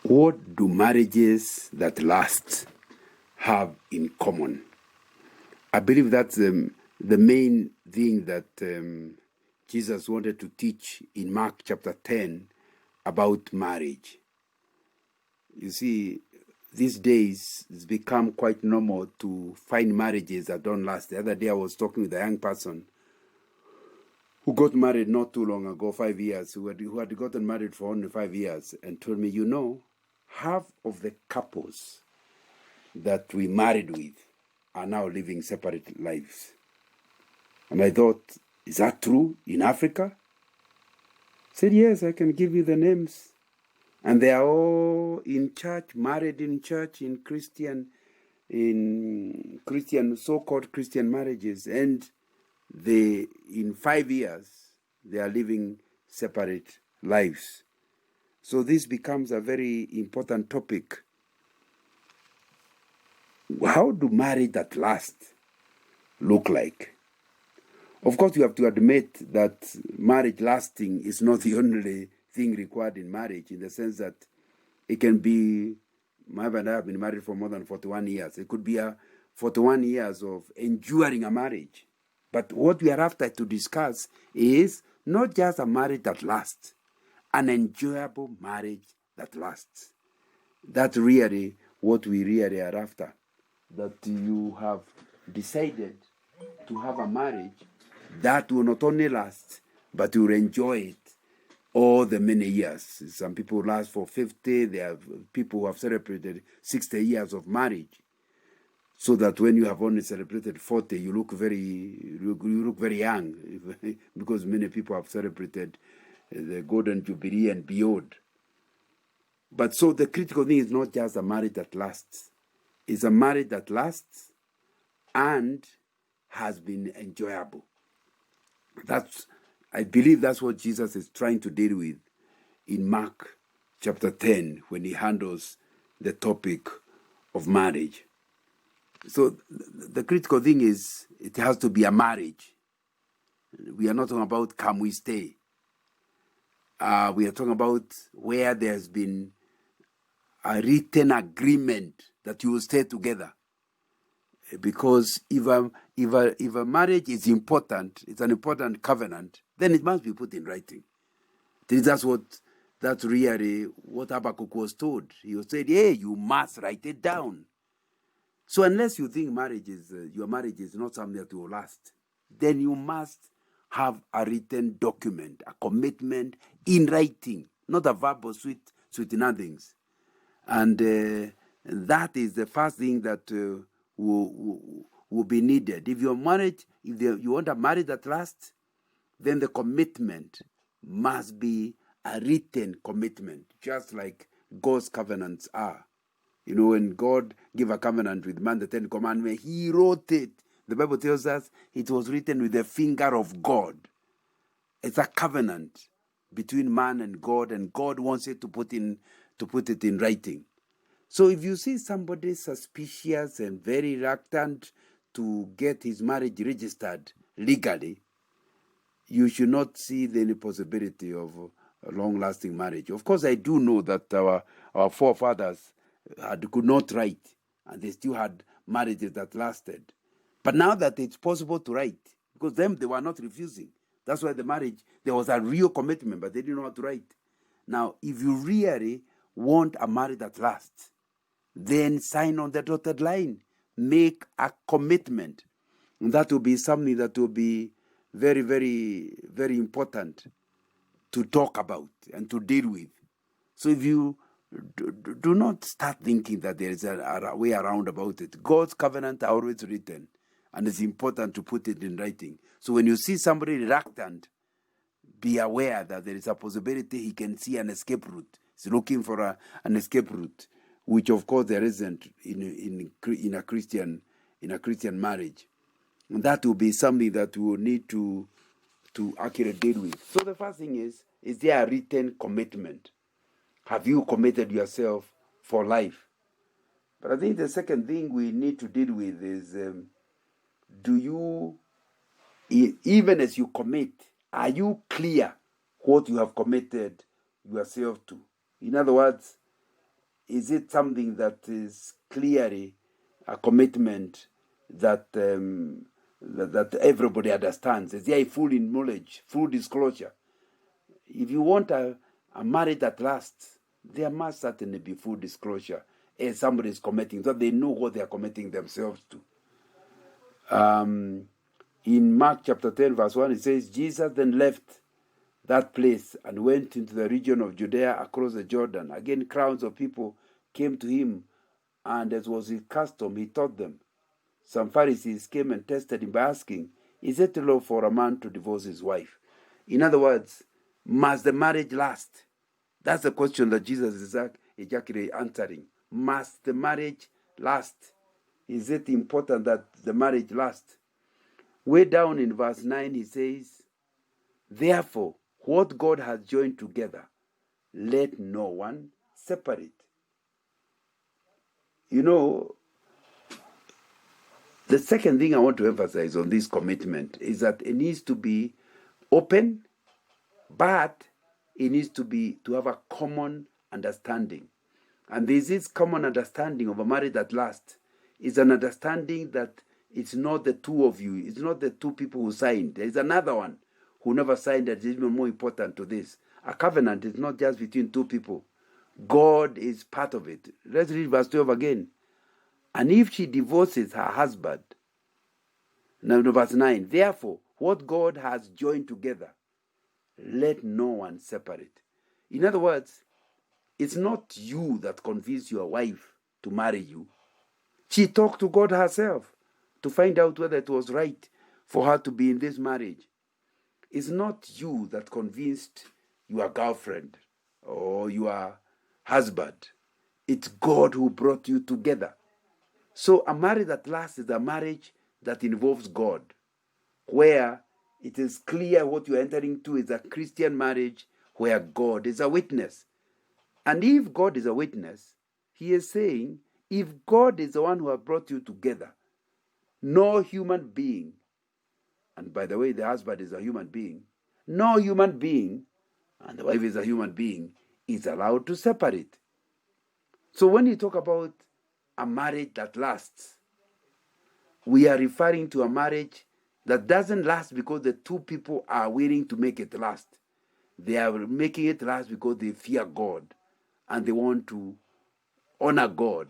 What do marriages that last have in common? I believe that's the main thing that Jesus wanted to teach in Mark chapter 10 about marriage. You see, these days it's become quite normal to find marriages that don't last. The other day I was talking with a young person who got married not too long ago, 5 years, who had gotten married for only 5 years, and told me, half of the couples that we married with are now living separate lives. And I thought, is that true in Africa? I said, yes, I can give you the names. And they are all in church, married in church, in so-called Christian marriages. And in 5 years, they are living separate lives. So this becomes a very important topic. How do marriage that lasts look like? Of course, you have to admit that marriage lasting is not the only thing required in marriage, in the sense that it can be, my husband and I have been married for more than 41 years. It could be 41 years of enduring a marriage. But what we are after to discuss is not just a marriage that lasts, an enjoyable marriage that lasts. That's really what we really are after. That you have decided to have a marriage that will not only last, but you will enjoy it all the many years. Some people last for 50. There are people who have celebrated 60 years of marriage. So that when you have only celebrated 40, you look very young, because many people have celebrated the Golden Jubilee and beyond. But so the critical thing is not just a marriage that lasts. It's a marriage that lasts and has been enjoyable. I believe that's what Jesus is trying to deal with in Mark chapter 10 when he handles the topic of marriage. So the critical thing is it has to be a marriage. We are not talking about can we stay. We are talking about where there's been a written agreement that you will stay together. Because if a marriage is important, it's an important covenant, then it must be put in writing. That's really what Habakkuk was told. He was said, hey, you must write it down. So unless you think your marriage is not something that will last, then you must have a written document, a commitment in writing, not a verbal sweet nothings. And that is the first thing that will be needed. If you're married, you want a marriage that lasts, then the commitment must be a written commitment, just like God's covenants are. When God gave a covenant with man, the 10 Commandments, he wrote it. The Bible tells us it was written with the finger of God. It's a covenant between man and God wants it to put it in writing. So if you see somebody suspicious and very reluctant to get his marriage registered legally, you should not see any possibility of a long-lasting marriage. Of course, I do know that our forefathers could not write, and they still had marriages that lasted. But now that it's possible to write, because them, they were not refusing. That's why the marriage, there was a real commitment, but they didn't know how to write. Now, if you really want a marriage that lasts, then sign on the dotted line. Make a commitment. And that will be something that will be very, very, very important to talk about and to deal with. So if you do not start thinking that there is a way around about it. God's covenant are always written, and it's important to put it in writing. So when you see somebody reluctant, be aware that there is a possibility he can see an escape route. He's looking for an escape route, which of course there isn't in a Christian marriage. And that will be something that we will need to accurately deal with. So the first thing is there a written commitment? Have you committed yourself for life? But I think the second thing we need to deal with is, do you, even as you commit, are you clear what you have committed yourself to? In other words, is it something that is clearly a commitment that that everybody understands? Is there a full knowledge, full disclosure? If you want a marriage that lasts, there must certainly be full disclosure as somebody is committing, so they know what they are committing themselves to. In Mark chapter 10, verse 1, it says, Jesus then left that place and went into the region of Judea across the Jordan. Again, crowds of people came to him, and as was his custom, he taught them. Some Pharisees came and tested him by asking, is it law for a man to divorce his wife? In other words, must the marriage last? That's the question that Jesus is exactly answering. Must the marriage last? Is it important that the marriage last? Way down in verse 9, he says, therefore, what God has joined together, let no one separate. You know, the second thing I want to emphasize on this commitment is that it needs to be open, but it needs to have a common understanding. And this common understanding of a marriage that lasts is an understanding that it's not the two of you, it's not the two people who signed. There's another one who never signed that is even more important to this. A covenant is not just between two people. God is part of it. Let's read verse 12 again. And if she divorces her husband, now verse 9, therefore, what God has joined together, let no one separate. In other words, it's not you that convinced your wife to marry you. She talked to God herself to find out whether it was right for her to be in this marriage. It's not you that convinced your girlfriend or your husband. It's God who brought you together. So a marriage that lasts is a marriage that involves God, where it is clear what you're entering into is a Christian marriage where God is a witness. And if God is a witness, he is saying, if God is the one who has brought you together, no human being, and by the way, the husband is a human being, no human being, and the wife is a human being, is allowed to separate. So when you talk about a marriage that lasts, we are referring to a marriage that doesn't last because the two people are willing to make it last. They are making it last because they fear God and they want to honor God.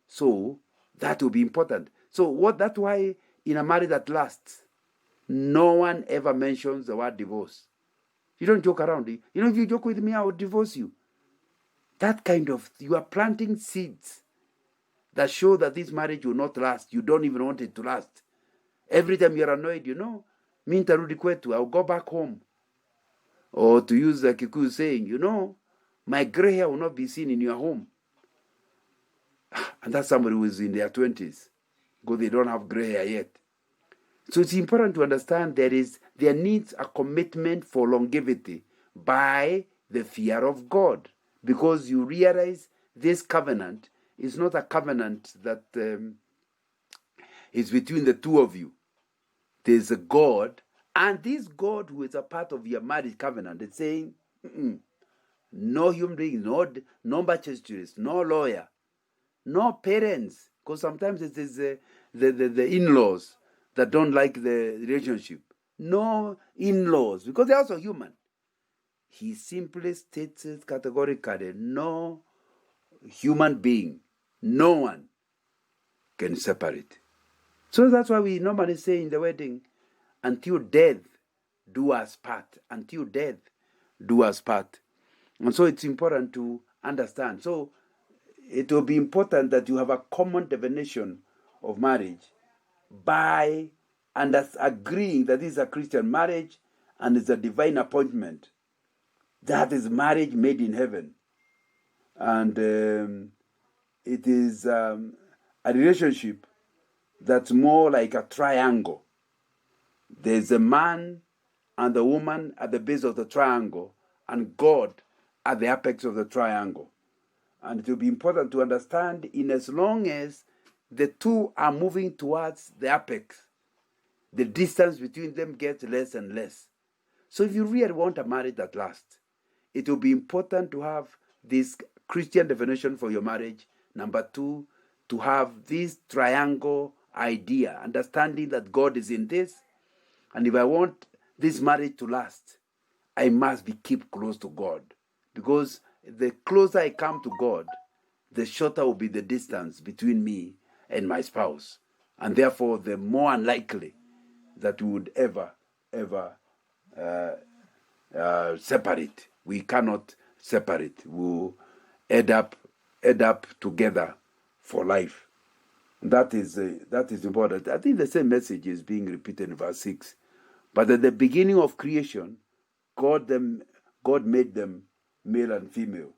So that will be important. So that's why in a marriage that lasts, no one ever mentions the word divorce. You don't joke around. You know, if you joke with me, I will divorce you. That kind of, you are planting seeds that show that this marriage will not last. You don't even want it to last. Every time you're annoyed, you know, mintarudi kwetu, I'll go back home. Or to use the Kikuyu saying, you know, my gray hair will not be seen in your home. And that's somebody who is in their 20s, because they don't have gray hair yet. So it's important to understand there needs a commitment for longevity by the fear of God, because you realize this covenant is not a covenant that is between the two of you. There's a God, and this God who is a part of your marriage covenant is saying, no human being, no magistrate, no lawyer, no parents, because sometimes it is the in-laws that don't like the relationship. No in-laws, because they're also human. He simply states it categorically, no human being, no one can separate. So that's why we normally say in the wedding, until death do us part, until death do us part. And so it's important to understand. So it will be important that you have a common definition of marriage by agreeing that this is a Christian marriage and it's a divine appointment. That is marriage made in heaven. And it is a relationship that's more like a triangle. There's a man and a woman at the base of the triangle, and God at the apex of the triangle. And it will be important to understand, in as long as the two are moving towards the apex, the distance between them gets less and less. So if you really want a marriage that lasts, it will be important to have this Christian definition for your marriage. Number 2, to have this triangle idea, understanding that God is in this. And if I want this marriage to last, I must keep close to God. Because the closer I come to God, the shorter will be the distance between me and my spouse. And therefore, the more unlikely that we would ever separate. We cannot separate. We'll end up together for life. That is important. I think the same message is being repeated in verse 6. But at the beginning of creation, God made them male and female.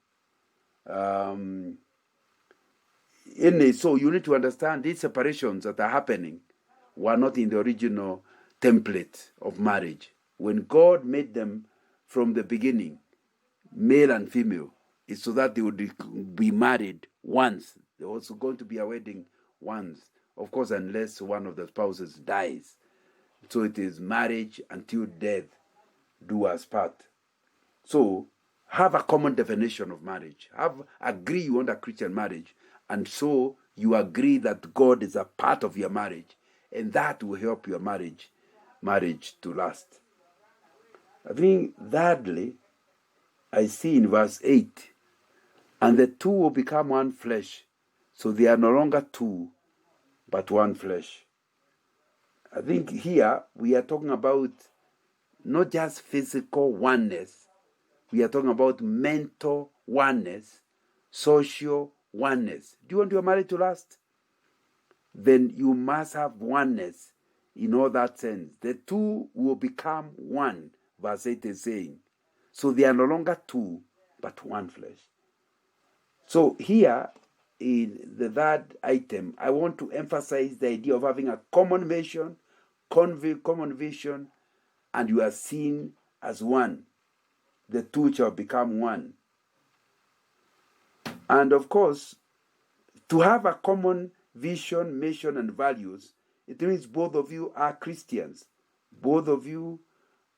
So you need to understand these separations that are happening were not in the original template of marriage. When God made them from the beginning, male and female, it's so that they would be married once. There was going to be a wedding once. Of course, unless one of the spouses dies. So it is marriage until death do us part. So have a common definition of marriage. Agree you want a Christian marriage. And so you agree that God is a part of your marriage. And that will help your marriage to last. I think thirdly, I see in verse 8, and the two will become one flesh. So they are no longer two, but one flesh. I think here we are talking about not just physical oneness. We are talking about mental oneness, social oneness. Do you want your marriage to last? Then you must have oneness in all that sense. The two will become one, verse 8 is saying. So they are no longer two, but one flesh. So here, in the third item, I want to emphasize the idea of having a common vision, and you are seen as one. The two shall become one. And of course, to have a common vision, mission, and values, it means both of you are Christians. Both of you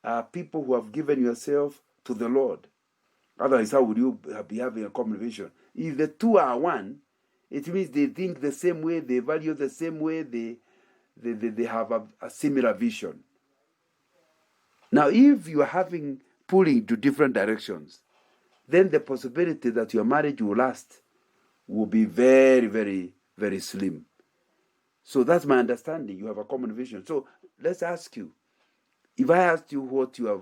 are people who have given yourself to the Lord. Otherwise, how would you be having a common vision? If the two are one, it means they think the same way, they value the same way, they have a similar vision. Now, if you are pulling to different directions, then the possibility that your marriage will last will be very, very, very slim. So that's my understanding. You have a common vision. So let's ask you. If I asked you what your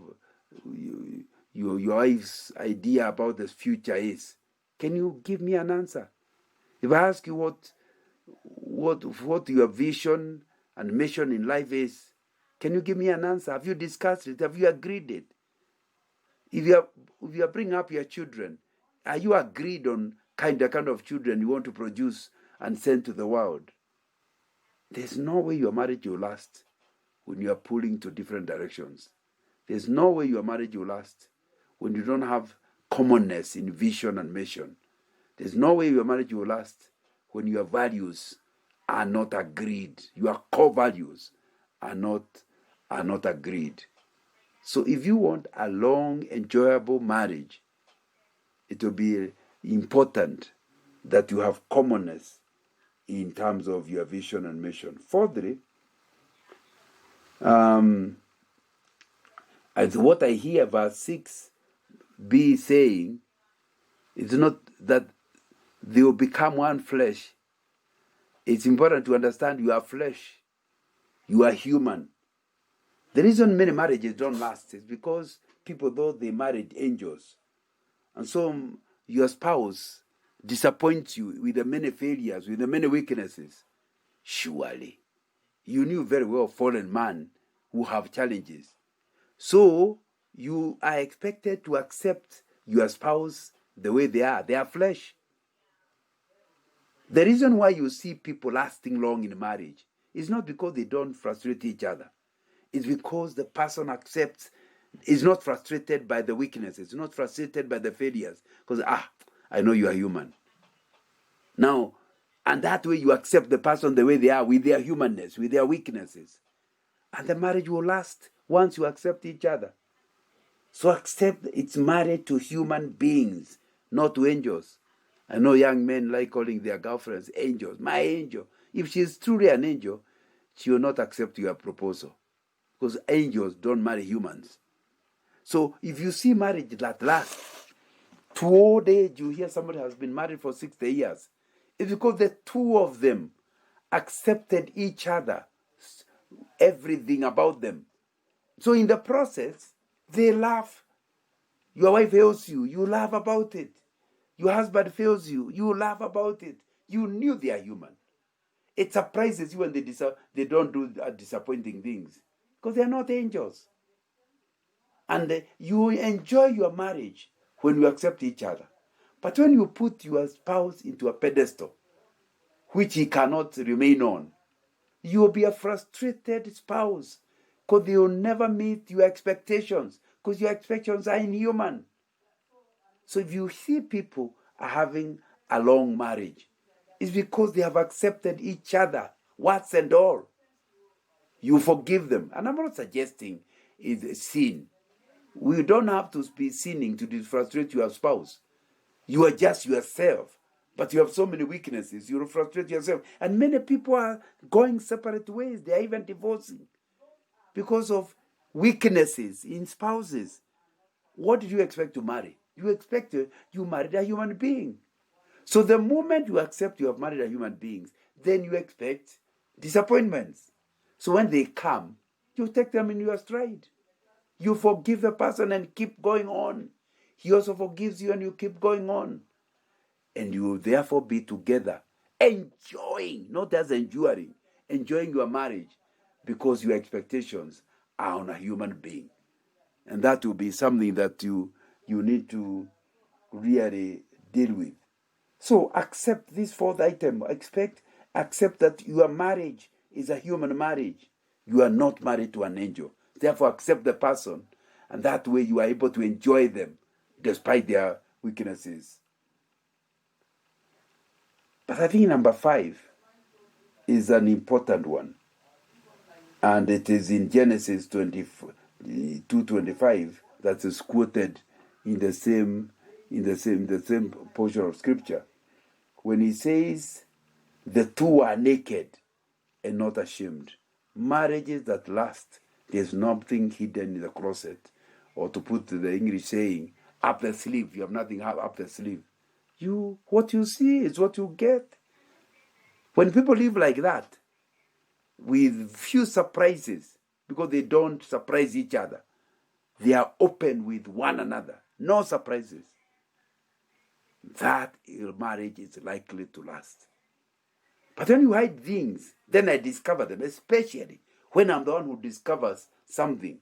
wife's idea about the future is, can you give me an answer? If I ask you what your vision and mission in life is, can you give me an answer? Have you discussed it? Have you agreed it? If you are bringing up your children, are you agreed on the kind of children you want to produce and send to the world? There's no way your marriage will last when you are pulling to different directions. There's no way your marriage will last when you don't have commonness in vision and mission. There's no way your marriage will last when your values are not agreed. Your core values are not agreed. So if you want a long, enjoyable marriage, it will be important that you have commonness in terms of your vision and mission. Fourthly, as what I hear verse 6b saying, it's not that they will become one flesh. It's important to understand you are flesh. You are human. The reason many marriages don't last is because people thought they married angels. And so your spouse disappoints you with the many failures, with the many weaknesses. Surely, you knew very well fallen man who have challenges. So you are expected to accept your spouse the way they are. They are flesh. The reason why you see people lasting long in marriage is not because they don't frustrate each other. It's because the person is not frustrated by the weaknesses, not frustrated by the failures. Because, I know you are human. Now, and that way you accept the person the way they are, with their humanness, with their weaknesses. And the marriage will last once you accept each other. So accept it's married to human beings, not to angels. I know young men like calling their girlfriends angels. My angel. If she is truly an angel, she will not accept your proposal, because angels don't marry humans. So if you see marriage that lasts to old age, you hear somebody has been married for 60 years, it's because the two of them accepted each other, everything about them. So in the process, they laugh. Your wife fails you, you laugh about it. Your husband fails you, you laugh about it. You knew they are human. It surprises you when they don't do disappointing things, because they're not angels. And you enjoy your marriage when you accept each other. But when you put your spouse into a pedestal, which he cannot remain on, you will be a frustrated spouse, because they will never meet your expectations, because your expectations are inhuman. So if you see people are having a long marriage, it's because they have accepted each other, warts and all. You forgive them. And I'm not suggesting it's a sin. We don't have to be sinning to frustrate your spouse. You are just yourself, but you have so many weaknesses. You frustrate yourself. And many people are going separate ways. They are even divorcing because of weaknesses in spouses. What did you expect to marry? You expected you married a human being. So the moment you accept you have married a human being, then you expect disappointments. So when they come, you take them in your stride. You forgive the person and keep going on. He also forgives you and you keep going on. And you will therefore be together, enjoying, not just enduring, enjoying your marriage, because your expectations are on a human being. And that will be something that you need to really deal with. So accept this fourth item. Accept that your marriage is a human marriage. You are not married to an angel. Therefore, accept the person, and that way you are able to enjoy them despite their weaknesses. But I think number 5 is an important one. And it is in Genesis 2:25 that is quoted in the same portion of scripture, when he says, the two are naked and not ashamed. Marriages that last, there's nothing hidden in the closet, or to put the English saying, up the sleeve. You have nothing up the sleeve. What you see is what you get. When people live like that, with few surprises, because they don't surprise each other, they are open with one another, no surprises, that marriage is likely to last. But when you hide things, then I discover them, especially when I'm the one who discovers something,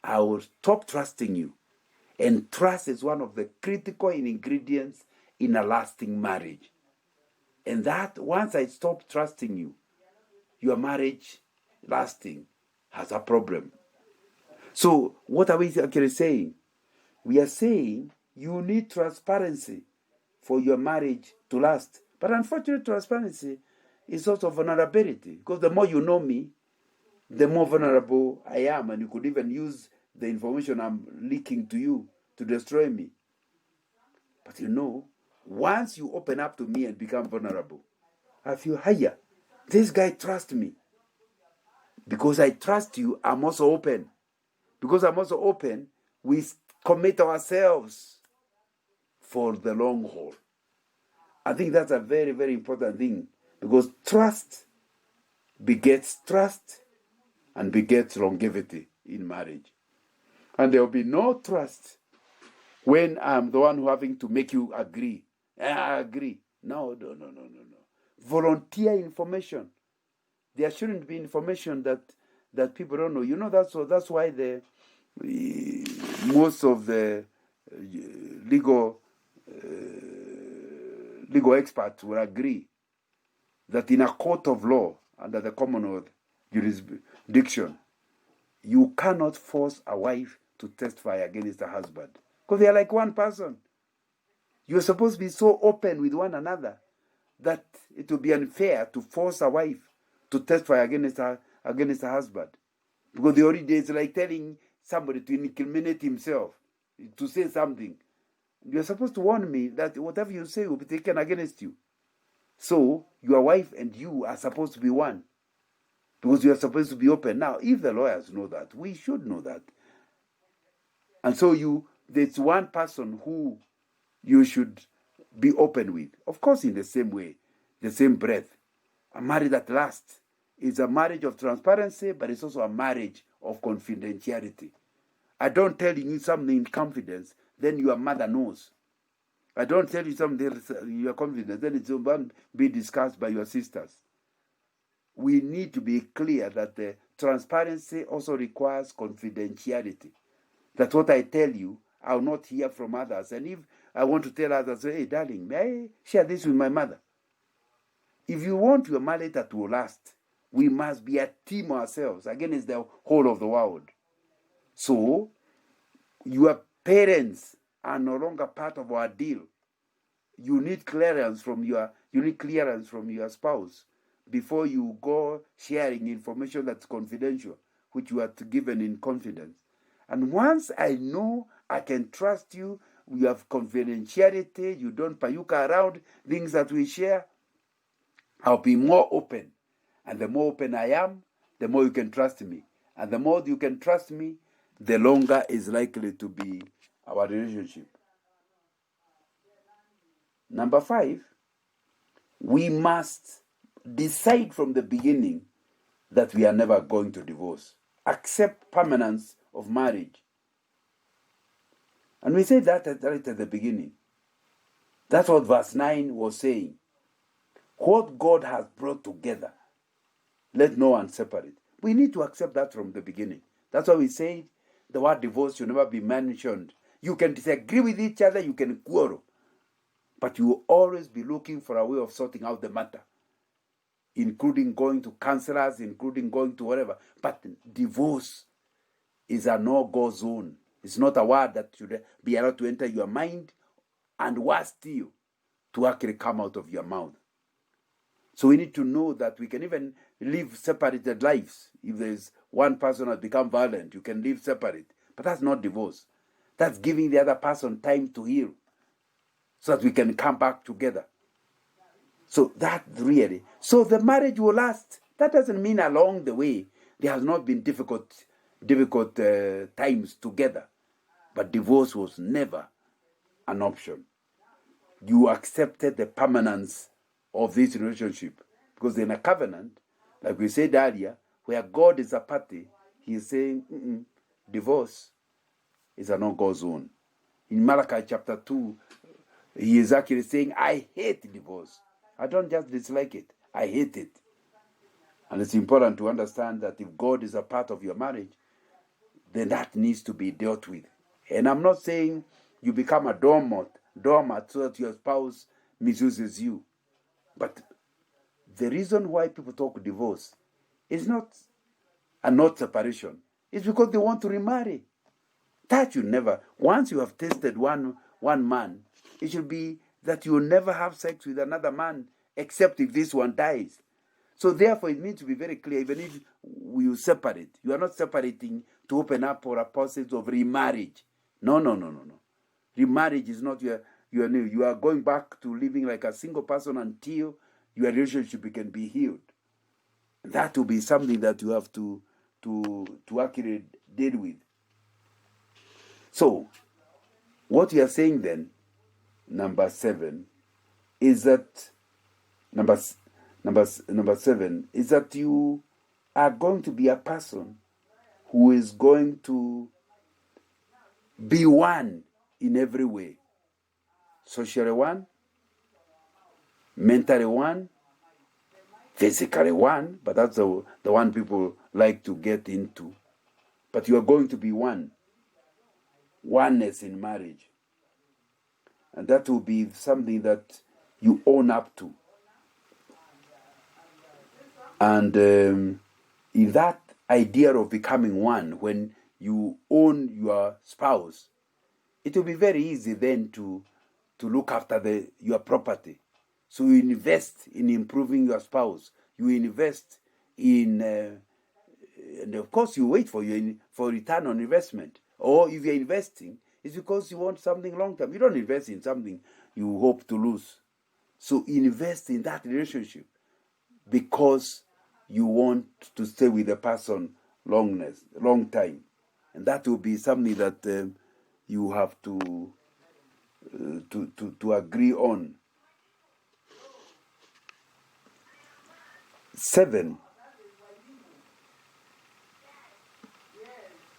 I will stop trusting you. And trust is one of the critical ingredients in a lasting marriage. And that once I stop trusting you, your marriage lasting has a problem. So what are we actually saying? We are saying you need transparency for your marriage to last. But unfortunately, transparency is also vulnerability, because the more you know me, the more vulnerable I am, and you could even use the information I'm leaking to you to destroy me. But once you open up to me and become vulnerable, I feel, hiya, this guy trusts me. Because I trust you, I'm also open. Because I'm also open, we commit ourselves for the long haul. I think that's a very, very important thing, because trust begets trust and begets longevity in marriage. And there will be no trust when I'm the one who having to make you agree. I agree. No. Volunteer information. There shouldn't be information that people don't know. That's why most of the legal experts will agree that in a court of law, under the Commonwealth jurisdiction, you cannot force a wife to testify against her husband, because they are like one person. You are supposed to be so open with one another that it would be unfair to force a wife to testify against her husband, because the already is like telling somebody to incriminate himself, to say something. You're supposed to warn me that whatever you say will be taken against you. So your wife and you are supposed to be one, because you are supposed to be open. Now, if the lawyers know that, we should know that. And so there's one person who you should be open with. Of course, in the same way, the same breath. A marriage that lasts is a marriage of transparency, but it's also a marriage of confidentiality. I don't tell you something in confidence, then your mother knows. I don't tell you something you are confident, then it's going to be discussed by your sisters. We need to be clear that the transparency also requires confidentiality. That what I tell you, I will not hear from others. And if I want to tell others, hey, darling, may I share this with my mother? If you want your marriage that will last, we must be a team ourselves against the whole of the world. So, your parents are no longer part of our deal. You need clearance from your spouse before you go sharing information that's confidential, which you are given in confidence. And once I know I can trust you, we have confidentiality, you don't payuka around things that we share, I'll be more open. And the more open I am, the more you can trust me. And the more you can trust me, the longer is likely to be our relationship. Number 5, we must decide from the beginning that we are never going to divorce. Accept permanence of marriage. And we said that right at the beginning. That's what verse 9 was saying. What God has brought together, let no one separate. We need to accept that from the beginning. That's why we said the word divorce should never be mentioned. You can disagree with each other, you can quarrel, but you will always be looking for a way of sorting out the matter, including going to counselors, including going to whatever. But divorce is a no-go zone. It's not a word that should be allowed to enter your mind, and worse still, to actually come out of your mouth. So we need to know that we can even live separated lives. If there's one person has become violent, you can live separate. But that's not divorce. That's giving the other person time to heal so that we can come back together. So that really, so the marriage will last. That doesn't mean along the way there has not been difficult times together. But divorce was never an option. You accepted the permanence of this relationship, because in a covenant, like we said earlier, where God is a party, he is saying divorce is a no-go zone. In Malachi chapter 2, he is actually saying, I hate divorce. I don't just dislike it, I hate it. And it's important to understand that if God is a part of your marriage, then that needs to be dealt with. And I'm not saying you become a doormat so that your spouse misuses you. But the reason why people talk divorce is not separation. It's because they want to remarry. That you never, once you have tasted one man, it should be that you will never have sex with another man except if this one dies. So therefore it needs to be very clear, even if you separate, you are not separating to open up for a process of remarriage. No. Remarriage is not you are going back to living like a single person until your relationship can be healed. That will be something that you have to actually deal with. So, what we are saying then, number 7, is that number 7 is that you are going to be a person who is going to be one in every way. Socially one, mentally one, physically one, but that's the one people like to get into. But you are going to be one. Oneness in marriage. And that will be something that you own up to. And in that idea of becoming one, when you own your spouse, it will be very easy then to look after your property. So you invest in improving your spouse. You invest in, and of course you wait for return on investment. Or if you're investing, It's because you want something long term. You don't invest in something you hope to lose. So invest in that relationship because you want to stay with the person long time. And that will be something that you have to agree on. 7.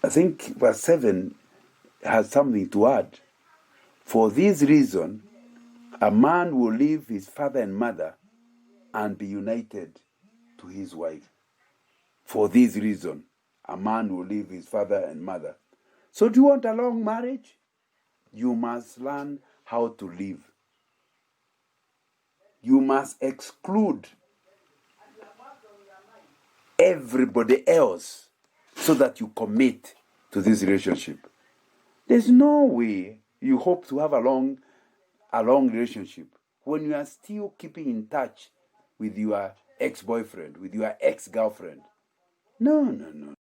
I think verse 7 has something to add. For this reason, a man will leave his father and mother and be united to his wife. For this reason, a man will leave his father and mother. So do you want a long marriage? You must learn how to live. You must exclude everybody else so that you commit to this relationship. There's no way you hope to have a long relationship when you are still keeping in touch with your ex-boyfriend, with your ex-girlfriend. No.